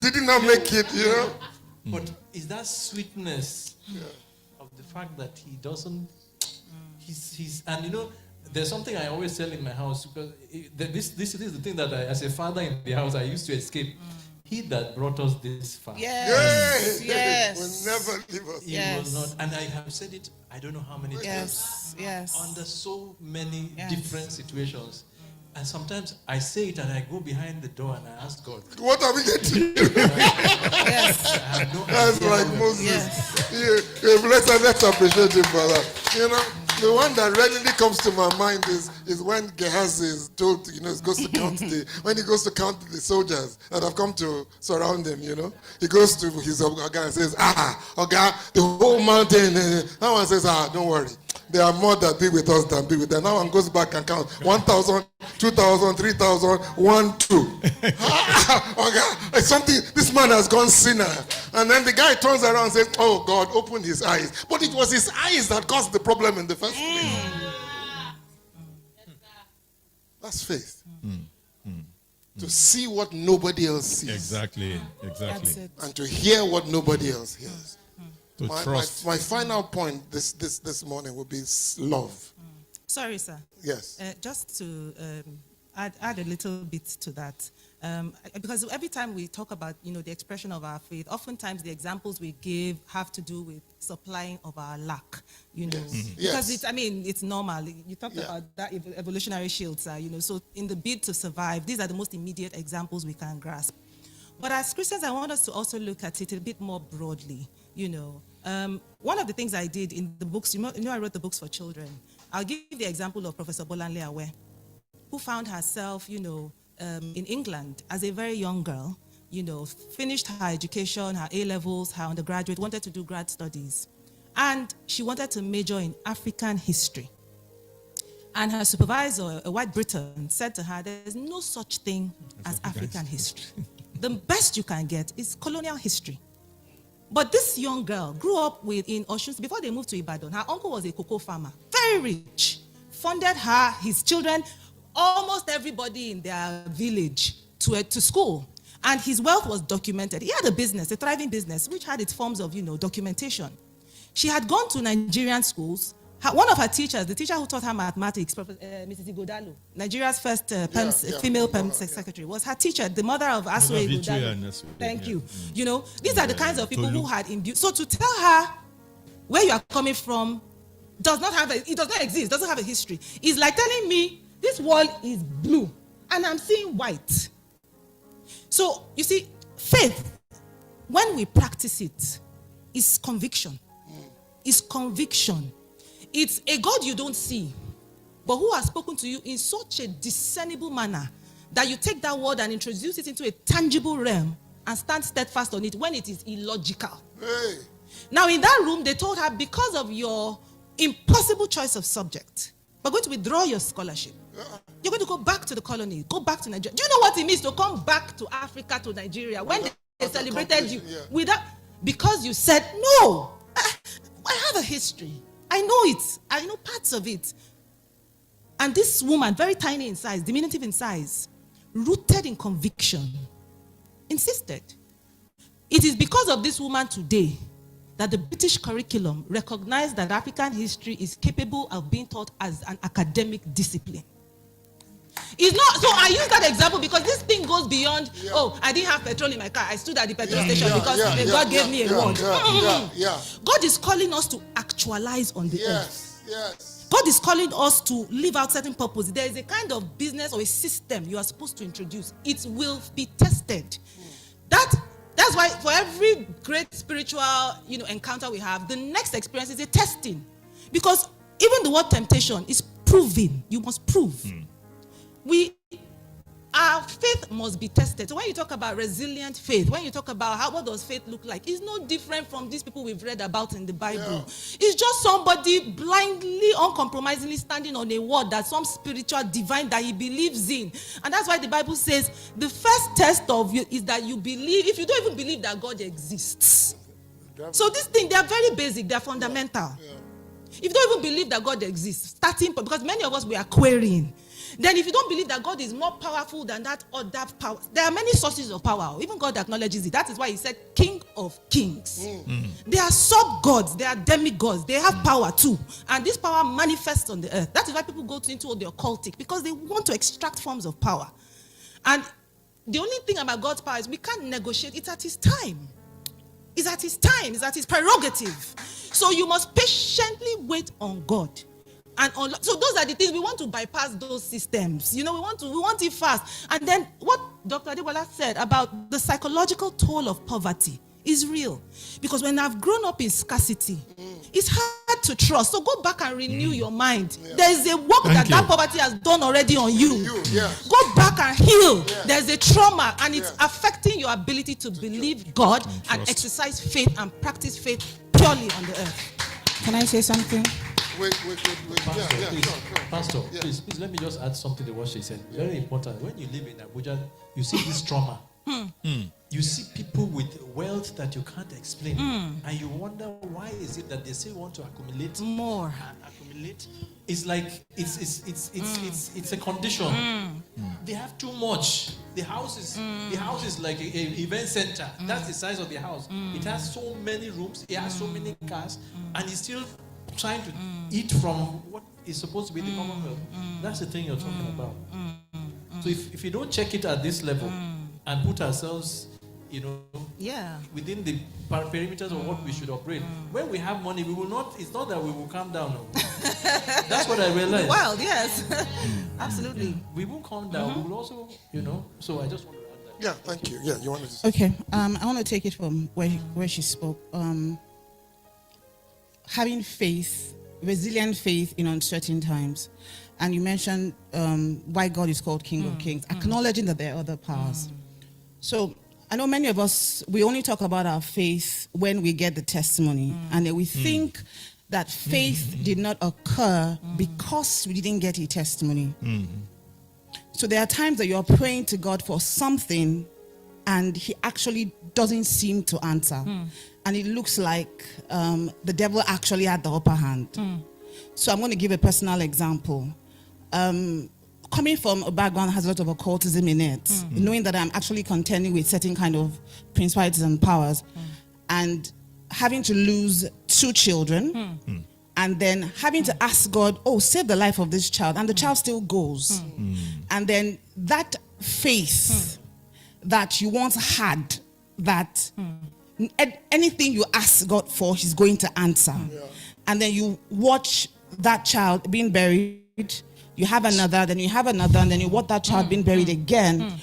Did he not make it, you know? But is that sweetness of the fact that he doesn't, he's and you know, there's something I always tell in my house, because this is the thing that I, as a father in the house, I used to escape. He that brought us this far. Yes. Yes. Will never leave us. He will not, and I have said it, I don't know how many times. Yes. Under so many different situations. And sometimes I say it and I go behind the door and I ask God, What are we going to do? Yes. I have no That's idea like Yes. how Moses. Let's appreciate him for that. You know, the one that readily comes to my mind is when Gehazi is told, you know, he goes to count the soldiers that have come to surround him, you know. He goes to his Oga and says, Oga, the whole mountain. That one says, don't worry. There are more that be with us than be with them. Now one goes back and counts 1,000, 2,000, 3,000, 1, 2. Okay, something, this man has gone sinner. And then the guy turns around and says, oh God, open his eyes. But it was his eyes that caused the problem in the first place. That's faith. To see what nobody else sees. Exactly. That's it. And to hear what nobody else hears. To trust. My final point this morning will be love. Sorry, sir. Yes. Just to add a little bit to that, because every time we talk about, you know, the expression of our faith, oftentimes the examples we give have to do with supplying of our lack, you know, because it's normal. You talked about that evolutionary shield, sir, you know. So in the bid to survive, these are the most immediate examples we can grasp. But as Christians, I want us to also look at it a bit more broadly, you know. One of the things I did in the books, you know I wrote the books for children. I'll give you the example of Professor Bolanle Awe, who found herself, you know, in England as a very young girl, you know, finished her education, her A-levels, her undergraduate, wanted to do grad studies. And she wanted to major in African history. And her supervisor, a white Briton, said to her, there's no such thing as African history. The best you can get is colonial history. But this young girl grew up in Osun. Before they moved to Ibadan, her uncle was a cocoa farmer, very rich, funded her, his children, almost everybody in their village to school. And his wealth was documented. He had a business, a thriving business, which had its forms of, you know, documentation. She had gone to Nigerian schools. One of her teachers, the teacher who taught her mathematics, Mrs. Igodalo, Nigeria's first female secretary, was her teacher, the mother of Aswe Igodalo. Thank you. You know, these are the kinds of people who had imbued. So to tell her where you are coming from it does not exist, doesn't have a history. It's like telling me this wall is blue and I'm seeing white. So you see, faith, when we practice it, is conviction. It's conviction. It's a God you don't see, but who has spoken to you in such a discernible manner that you take that word and introduce it into a tangible realm and stand steadfast on it when it is illogical. Hey. Now in that room, they told her, because of your impossible choice of subject, we're going to withdraw your scholarship. You're going to go back to the colony, go back to Nigeria. Do you know what it means to come back to Africa, to Nigeria, when they celebrated you? Because you said, no, I have a history. I know it. I know parts of it. And this woman, very tiny in size, diminutive in size, rooted in conviction, insisted. It is because of this woman today that the British curriculum recognized that African history is capable of being taught as an academic discipline. It's not, so I use that example because this thing goes beyond, I didn't have petrol in my car. I stood at the petrol station because God gave me a word. God is calling us to actualize on the earth. Yes. God is calling us to live out certain purposes. There is a kind of business or a system you are supposed to introduce. It will be tested. That's why for every great spiritual, you know, encounter we have, the next experience is a testing. Because even the word temptation is proving. You must prove. Our faith must be tested. So when you talk about resilient faith, when you talk about what does faith look like, it's no different from these people we've read about in the Bible. Yeah. It's just somebody blindly, uncompromisingly standing on a word that some spiritual divine that he believes in. And that's why the Bible says the first test of you is that you believe, if you don't even believe that God exists. So these things, they are very basic, they are fundamental. If you don't even believe that God exists, starting, because many of us, we are querying. Then if you don't believe that God is more powerful than that or that power, there are many sources of power. Even God acknowledges it. That is why he said King of Kings. They are sub-gods. They are demigods. They have power too. And this power manifests on the earth. That is why people go into the occultic, because they want to extract forms of power. And the only thing about God's power is we can't negotiate. It's at his time. It's at his time. It's at his prerogative. So you must patiently wait on God. And so those are the things we want to bypass those systems. We want it fast. And then what Dr. Adebola said about the psychological toll of poverty is real. Because when I've grown up in scarcity, it's hard to trust. So go back and renew your mind. Yeah. There's a work that poverty has done already on you. Yes. Go back and heal. Yes. There's a trauma, and it's affecting your ability to believe God and exercise faith and practice faith purely on the earth. Can I say something? Wait. Pastor, please, let me just add something to what she said. Very important. When you live in Abuja, you see this trauma. You see people with wealth that you can't explain, and you wonder why is it that they still want to accumulate more and accumulate. It's like it's a condition. They have too much. The house is like an event center. That's the size of the house. It has so many rooms. It has so many cars, and it's still trying to eat from what is supposed to be the commonwealth. That's the thing you're talking about. So if you don't check it at this level and put ourselves, within the perimeters of what we should operate, when we have money, we will not. It's not that we will calm down. No. That's what I realized. Well, yes, absolutely. We won't calm down. We will also, So I just want to add that. Yeah, thank you. Yeah, you wanted to say. Okay. I want to take it from where she spoke. Having faith, resilient faith in uncertain times. And you mentioned why God is called King of Kings, acknowledging that there are other powers. So I know many of us, we only talk about our faith when we get the testimony. And then we think that faith did not occur because we didn't get a testimony. So there are times that you're praying to God for something and he actually doesn't seem to answer. And it looks like the devil actually had the upper hand. So I'm going to give a personal example. Coming from a background that has a lot of occultism in it, knowing that I'm actually contending with certain kind of principalities and powers, and having to lose 2 children, and then having to ask God, save the life of this child, and the child still goes. And then that faith that you once had, that anything you ask God for, he's going to answer. And then you watch that child being buried, you have another, then you have another, and then you watch that child being buried again.